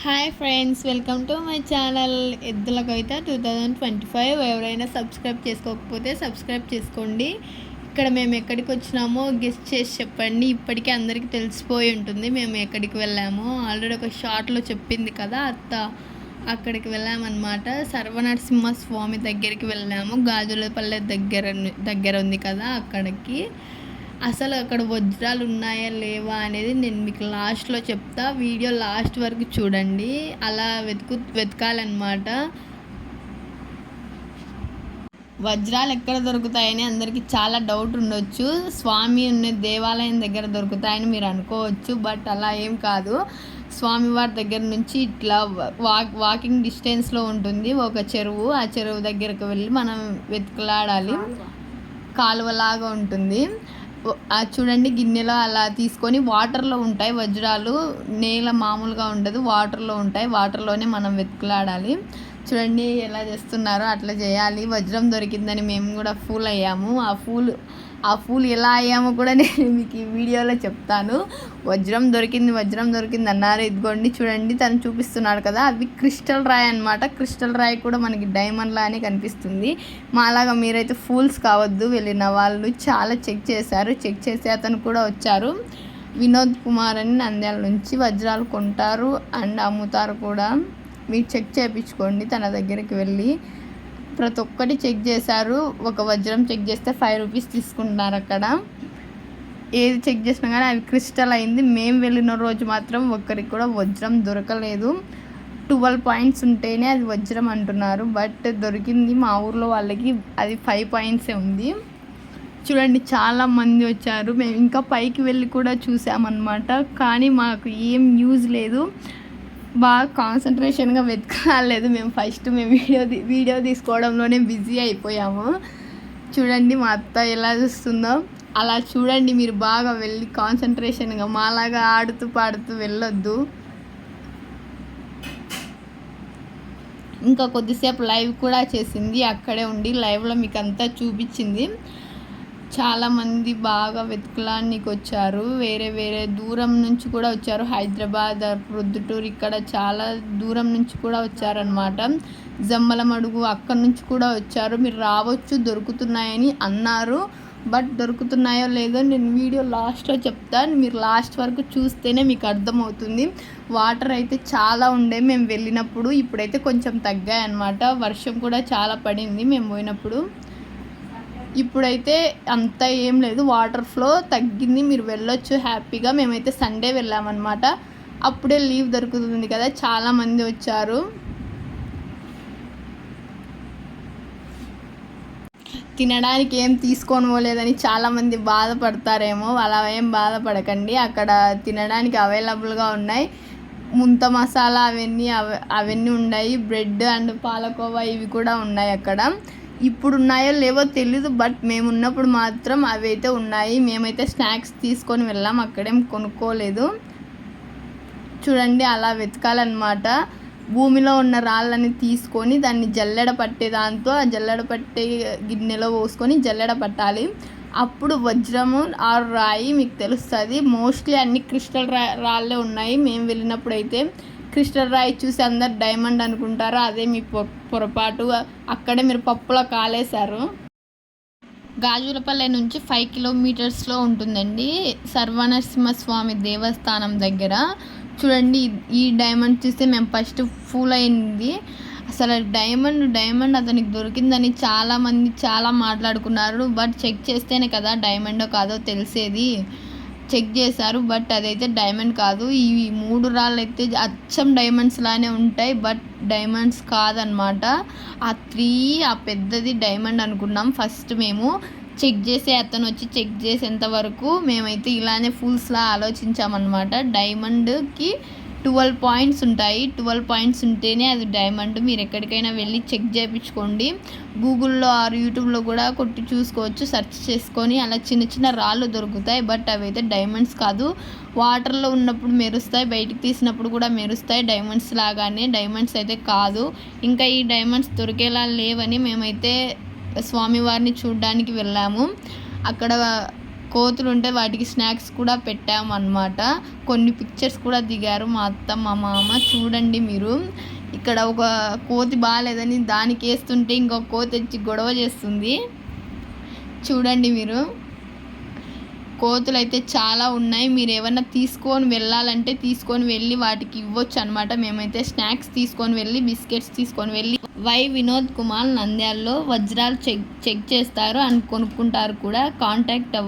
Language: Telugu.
Hi friends, welcome to my channel ఎద్దుల కవిత 2025. ఎవరైనా సబ్స్క్రైబ్ చేసుకోకపోతే సబ్స్క్రైబ్ చేసుకోండి. ఇక్కడ మేము ఎక్కడికి వచ్చినామో గెస్ట్ చేసి చెప్పండి. ఇప్పటికే అందరికీ తెలిసిపోయి ఉంటుంది మేము ఎక్కడికి వెళ్ళామో. ఆల్రెడీ ఒక షార్ట్లో చెప్పింది కదా అత్త, అక్కడికి వెళ్ళామన్నమాట. సర్వనరసింహ స్వామి దగ్గరికి వెళ్ళాము. గాజులపల్లె దగ్గర ఉంది కదా అక్కడికి. అసలు అక్కడ వజ్రాలు ఉన్నాయా లేవా అనేది నేను మీకు లాస్ట్లో చెప్తా. వీడియో లాస్ట్ వరకు చూడండి. అలా వెతకాలన్నమాట. వజ్రాలు ఎక్కడ దొరుకుతాయని అందరికీ చాలా డౌట్ ఉండొచ్చు. స్వామి ఉన్న దేవాలయం దగ్గర దొరుకుతాయని మీరు అనుకోవచ్చు, బట్ అలా ఏం కాదు. స్వామివారి దగ్గర నుంచి ఇట్లా వాకింగ్ డిస్టెన్స్లో ఉంటుంది ఒక చెరువు. ఆ చెరువు దగ్గరకు వెళ్ళి మనం వెతుకులాడాలి. కాలువలాగా ఉంటుంది. చూడండి, గిన్నెలో అలా తీసుకొని వాటర్లో ఉంటాయి వజ్రాలు. నేల మామూలుగా ఉండదు, వాటర్లో ఉంటాయి. వాటర్లోనే మనం వెతుకులాడాలి. చూడండి ఎలా చేస్తున్నారో అట్లా చేయాలి. వజ్రం దొరికిందని మేము కూడా ఫూల్ అయ్యాము. ఆ ఫూల్ ఎలా అయ్యామో కూడా నేను మీకు ఈ వీడియోలో చెప్తాను. వజ్రం దొరికింది అన్నారు. ఇదిగోండి చూడండి, తను చూపిస్తున్నాడు కదా, అవి క్రిస్టల్ రాయి అనమాట. క్రిస్టల్ రాయి కూడా మనకి డైమండ్ లానే కనిపిస్తుంది. మాలాగా మీరైతే ఫూల్స్ కావద్దు. వెళ్ళిన వాళ్ళు చాలా చెక్ చేసి అతను కూడా వచ్చారు. వినోద్ కుమార్ అని నంద్యాల నుంచి. వజ్రాలు కొంటారు అండ్ అమ్ముతారు కూడా. మీరు చెక్ చేయించుకోండి తన దగ్గరికి వెళ్ళి. ప్రతి ఒక్కటి చెక్ చేశారు. ఒక వజ్రం చెక్ చేస్తే 5 రూపీస్ తీసుకుంటున్నారు అక్కడ. ఏది చెక్ చేసినా కానీ అవి క్రిస్టల్ అయింది. మేము వెళ్ళిన రోజు మాత్రం ఒక్కరికి కూడా వజ్రం దొరకలేదు. 12 పాయింట్స్ ఉంటేనే అది వజ్రం అంటున్నారు, బట్ దొరికింది మా ఊర్లో వాళ్ళకి అది 5 పాయింట్సే ఉంది. చూడండి చాలా మంది వచ్చారు. మేము ఇంకా పైకి వెళ్ళి కూడా చూసామన్నమాట, కానీ మాకు ఏం యూజ్ లేదు. బాగా కాన్సన్ట్రేషన్గా వెతకాలేదు. మేము వీడియో తీసుకోవడంలోనే బిజీ అయిపోయాము. చూడండి మా అత్త ఎలా చూస్తుందో అలా చూడండి. మీరు బాగా వెళ్ళి కాన్సన్ట్రేషన్గా, మాలాగా ఆడుతూ పాడుతూ వెళ్ళొద్దు. ఇంకా కొద్దిసేపు లైవ్ కూడా చేసింది. అక్కడే ఉండి లైవ్లో మీకు అంతా చూపించింది. చాలామంది బాగా వెతుకులానికి వచ్చారు. వేరే దూరం నుంచి కూడా వచ్చారు. హైదరాబాద్, ప్రొద్దుటూరు, ఇక్కడ చాలా దూరం నుంచి కూడా వచ్చారనమాట. జమ్మలమడుగు అక్కడి నుంచి కూడా వచ్చారు. మీరు రావచ్చు, దొరుకుతున్నాయని అన్నారు, బట్ దొరుకుతున్నాయో లేదో నేను వీడియో లాస్ట్లో చెప్తాను. మీరు లాస్ట్ వరకు చూస్తేనే మీకు అర్థమవుతుంది. వాటర్ అయితే చాలా ఉండే మేము వెళ్ళినప్పుడు. ఇప్పుడైతే కొంచెం తగ్గాయి అన్నమాట. వర్షం కూడా చాలా పడింది మేము పోయినప్పుడు. ఇప్పుడైతే అంత ఏం లేదు, వాటర్ ఫ్లో తగ్గింది. మీరు వెళ్ళొచ్చు హ్యాపీగా. మేమైతే సండే వెళ్ళామన్నమాట. అప్పుడే లీవ్ దొరుకుతుంది కదా, చాలామంది వచ్చారు. తినడానికి ఏం తీసుకొని పోలేదని చాలామంది బాధపడతారేమో. అలా ఏం బాధపడకండి. అక్కడ తినడానికి అవైలబుల్గా ఉన్నాయి. ముంత మసాలా అవన్నీ ఉన్నాయి. బ్రెడ్ అండ్ పాలకోవా ఇవి కూడా ఉన్నాయి అక్కడ. ఇప్పుడు ఉన్నాయో లేవో తెలీదు, బట్ మేము ఉన్నప్పుడు మాత్రం అవి అయితే ఉన్నాయి. మేమైతే స్నాక్స్ తీసుకొని వెళ్ళాం, అక్కడేం కొనుక్కోలేదు. చూడండి అలా వెతకాలన్నమాట. భూమిలో ఉన్న రాళ్ళని తీసుకొని దాన్ని జల్లెడ పట్టే దాంతో, ఆ జల్లెడ పట్టే గిన్నెలో పోసుకొని జల్లెడ పట్టాలి. అప్పుడు వజ్రము ఆ రాయి మీకు తెలుస్తుంది. మోస్ట్లీ అన్ని క్రిస్టల్ రాళ్ళే ఉన్నాయి. మేము వెళ్ళినప్పుడు అయితే క్రిస్టల్ రాయి చూసి అందరు డైమండ్ అనుకుంటారు. అదే మీ పొరపాటు. అక్కడే మీరు పప్పులో కాలేశారు. గాజులపల్లె నుంచి 5 కిలోమీటర్స్లో ఉంటుందండి సర్వనరసింహ స్వామి దేవస్థానం దగ్గర. చూడండి ఈ డైమండ్ చూస్తే మేము ఫస్ట్ ఫూల్ అయింది. అసలు డైమండ్ అతనికి దొరికిందని చాలామంది చాలా మాట్లాడుకున్నారు, బట్ చెక్ చేస్తేనే కదా డైమండో కాదో తెలిసేది. చెక్ చేశారు, బట్ అదైతే డైమండ్ కాదు. ఈ 3 రాళ్ళు అయితే అచ్చం డైమండ్స్ లానే ఉంటాయి, బట్ డైమండ్స్ కాదనమాట. ఆ పెద్దది డైమండ్ అనుకున్నాం ఫస్ట్. మేము చెక్ చేసే అతను వచ్చి చెక్ చేసేంత వరకు మేమైతే ఇలానే ఫుల్స్లా ఆలోచించామన్నమాట. డైమండ్కి 12 పాయింట్స్ ఉంటాయి. 12 పాయింట్స్ ఉంటేనే అది డైమండ్. మీరు ఎక్కడికైనా వెళ్ళి చెక్ చేయించుకోండి. గూగుల్లో ఆర్ యూట్యూబ్లో కూడా కొట్టి చూసుకోవచ్చు, సెర్చ్ చేసుకొని. అలా చిన్న రాళ్ళు దొరుకుతాయి, బట్ అవి అయితే డైమండ్స్ కాదు. వాటర్లో ఉన్నప్పుడు మెరుస్తాయి, బయటికి తీసినప్పుడు కూడా మెరుస్తాయి డైమండ్స్ లాగానే. డైమండ్స్ అయితే కాదు. ఇంకా ఈ డైమండ్స్ దొరికేలా లేవని మేమైతే స్వామివారిని చూడడానికి వెళ్ళాము. అక్కడ కోతులు ఉంటే వాటికి స్నాక్స్ కూడా పెట్టామన్నమాట. కొన్ని పిక్చర్స్ కూడా దిగారు మా అత్త మా మామ. చూడండి మీరు, ఇక్కడ ఒక కోతి బాగాలేదని దానికి వేస్తుంటే ఇంకొక కోతి వచ్చి గొడవ చేస్తుంది. చూడండి మీరు, కోతులు అయితే చాలా ఉన్నాయి. మీరు ఏమన్నా తీసుకొని వెళ్ళాలంటే తీసుకొని వెళ్ళి వాటికి ఇవ్వచ్చు అనమాట. మేమైతే స్నాక్స్ తీసుకొని వెళ్ళి బిస్కెట్స్ తీసుకొని వెళ్ళి వై వినోద్ కుమార్ నంద్యాలలో వజ్రాలు చెక్ చేస్తారు అని కొనుక్కుంటారు కూడా. కాంటాక్ట్ అవ్వండి.